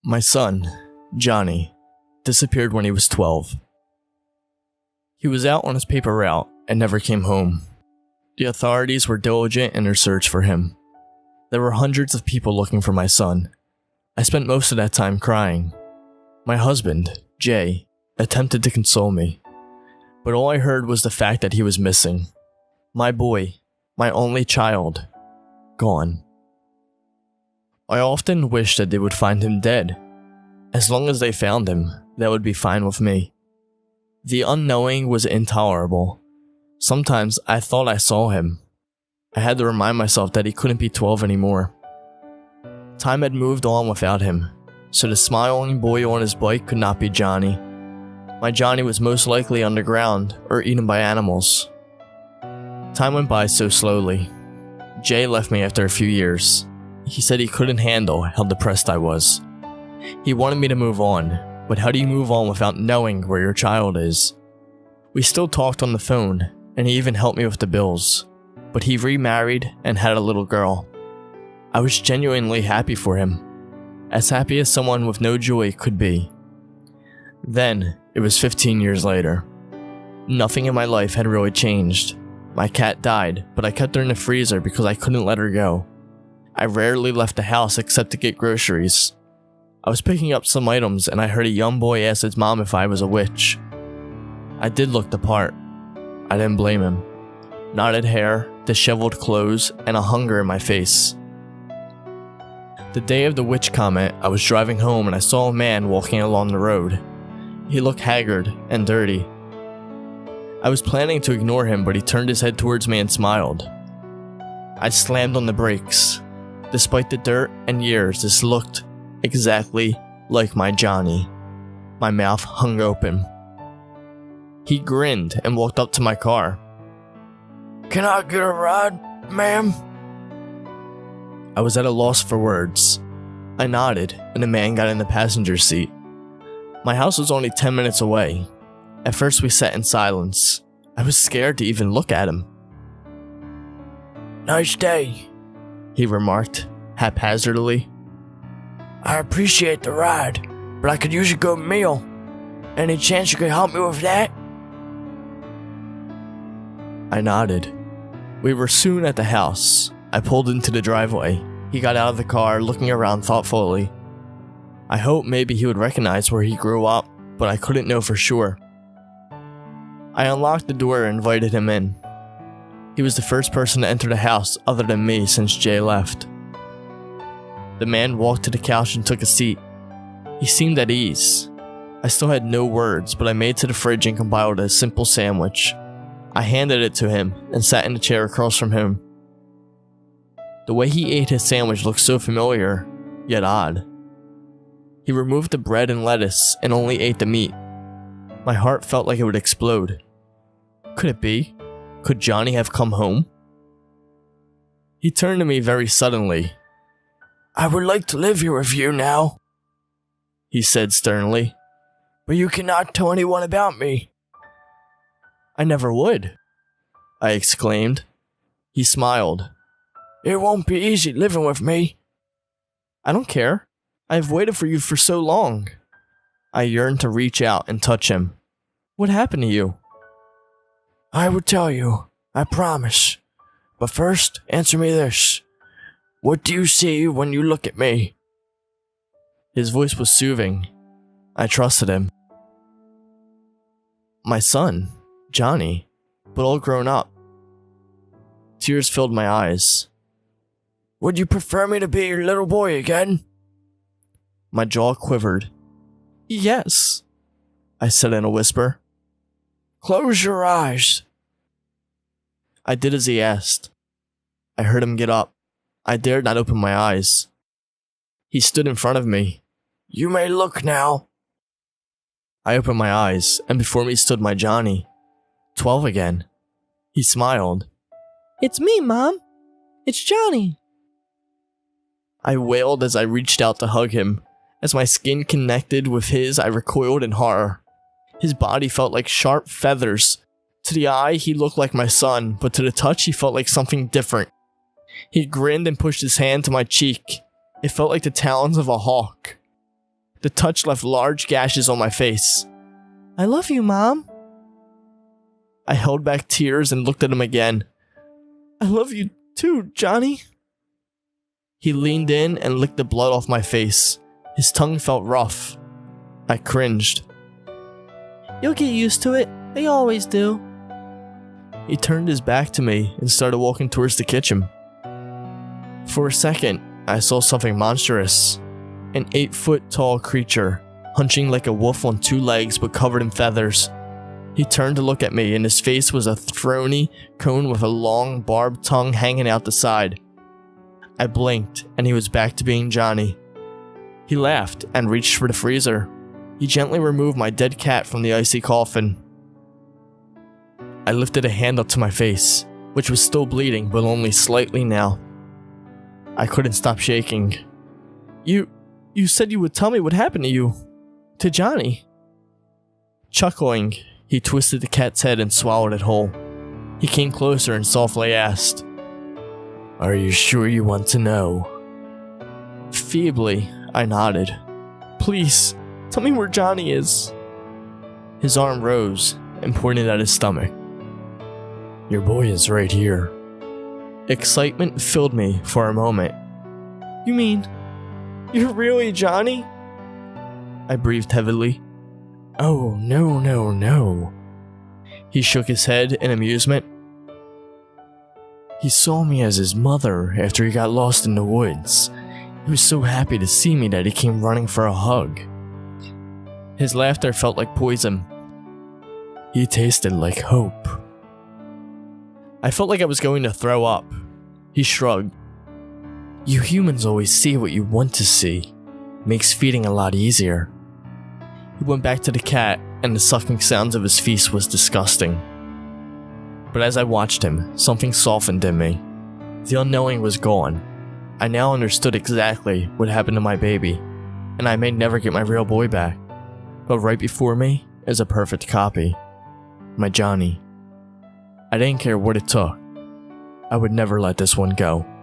My son, Johnny, disappeared when he was 12. He was out on his paper route and never came home. The authorities were diligent in their search for him. There were hundreds of people looking for my son. I spent most of that time crying. My husband, Jay, attempted to console me, but all I heard was the fact that he was missing. My boy, my only child, gone. I often wished that they would find him dead. As long as they found him, that would be fine with me. The unknowing was intolerable. Sometimes I thought I saw him. I had to remind myself that he couldn't be 12 anymore. Time had moved on without him, so the smiling boy on his bike could not be Johnny. My Johnny was most likely underground or eaten by animals. Time went by so slowly. Jay left me after a few years. He said he couldn't handle how depressed I was. He wanted me to move on, but how do you move on without knowing where your child is? We still talked on the phone, and he even helped me with the bills, but he remarried and had a little girl. I was genuinely happy for him, as happy as someone with no joy could be. Then, it was 15 years later. Nothing in my life had really changed. My cat died, but I kept her in the freezer because I couldn't let her go. I rarely left the house except to get groceries. I was picking up some items and I heard a young boy ask his mom if I was a witch. I did look the part. I didn't blame him. Knotted hair, disheveled clothes, and a hunger in my face. The day of the witch comment, I was driving home and I saw a man walking along the road. He looked haggard and dirty. I was planning to ignore him, but he turned his head towards me and smiled. I slammed on the brakes. Despite the dirt and years, this looked exactly like my Johnny. My mouth hung open. He grinned and walked up to my car. "Can I get a ride, ma'am?" I was at a loss for words. I nodded, and the man got in the passenger seat. My house was only 10 minutes away. At first we sat in silence. I was scared to even look at him. "Nice day," he remarked, haphazardly. "I appreciate the ride, but I could use a good meal. Any chance you could help me with that?" I nodded. We were soon at the house. I pulled into the driveway. He got out of the car, looking around thoughtfully. I hoped maybe he would recognize where he grew up, but I couldn't know for sure. I unlocked the door and invited him in. He was the first person to enter the house other than me since Jay left. The man walked to the couch and took a seat. He seemed at ease. I still had no words, but I made to the fridge and compiled a simple sandwich. I handed it to him and sat in the chair across from him. The way he ate his sandwich looked so familiar, yet odd. He removed the bread and lettuce and only ate the meat. My heart felt like it would explode. Could it be? Could Johnny have come home? He turned to me very suddenly. "I would like to live here with you now," he said sternly, "but you cannot tell anyone about me." "I never would," I exclaimed. He smiled. "It won't be easy living with me." "I don't care. I've waited for you for so long." I yearned to reach out and touch him. "What happened to you?" "I will tell you, I promise. But first, answer me this. What do you see when you look at me?" His voice was soothing. I trusted him. My son, Johnny, but all grown up. Tears filled my eyes. "Would you prefer me to be your little boy again?" My jaw quivered. "Yes," I said in a whisper. "Close your eyes." I did as he asked. I heard him get up. I dared not open my eyes. He stood in front of me. "You may look now." I opened my eyes, and before me stood my Johnny. 12 again. He smiled. "It's me, Mom. It's Johnny." I wailed as I reached out to hug him. As my skin connected with his, I recoiled in horror. His body felt like sharp feathers. To the eye, he looked like my son, but to the touch, he felt like something different. He grinned and pushed his hand to my cheek. It felt like the talons of a hawk. The touch left large gashes on my face. "I love you, Mom." I held back tears and looked at him again. "I love you too, Johnny." He leaned in and licked the blood off my face. His tongue felt rough. I cringed. "You'll get used to it. They always do." He turned his back to me and started walking towards the kitchen. For a second, I saw something monstrous. An 8-foot-tall creature, hunching like a wolf on 2 legs but covered in feathers. He turned to look at me, and his face was a thorny cone with a long, barbed tongue hanging out the side. I blinked, and he was back to being Johnny. He laughed and reached for the freezer. He gently removed my dead cat from the icy coffin. I lifted a hand up to my face, which was still bleeding but only slightly now. I couldn't stop shaking. You said you would tell me what happened to you. To Johnny." Chuckling, he twisted the cat's head and swallowed it whole. He came closer and softly asked, "Are you sure you want to know?" Feebly, I nodded. "Please, tell me where Johnny is." His arm rose and pointed at his stomach. "Your boy is right here." Excitement filled me for a moment. "You mean, you're really Johnny?" I breathed heavily. "Oh, no. He shook his head in amusement. "He saw me as his mother after he got lost in the woods. He was so happy to see me that he came running for a hug." His laughter felt like poison. "He tasted like hope." I felt like I was going to throw up. He shrugged. "You humans always see what you want to see. Makes feeding a lot easier." He went back to the cat, and the sucking sounds of his feast was disgusting. But as I watched him, something softened in me. The unknowing was gone. I now understood exactly what happened to my baby, and I may never get my real boy back. But right before me is a perfect copy. My Johnny. I didn't care what it took. I would never let this one go.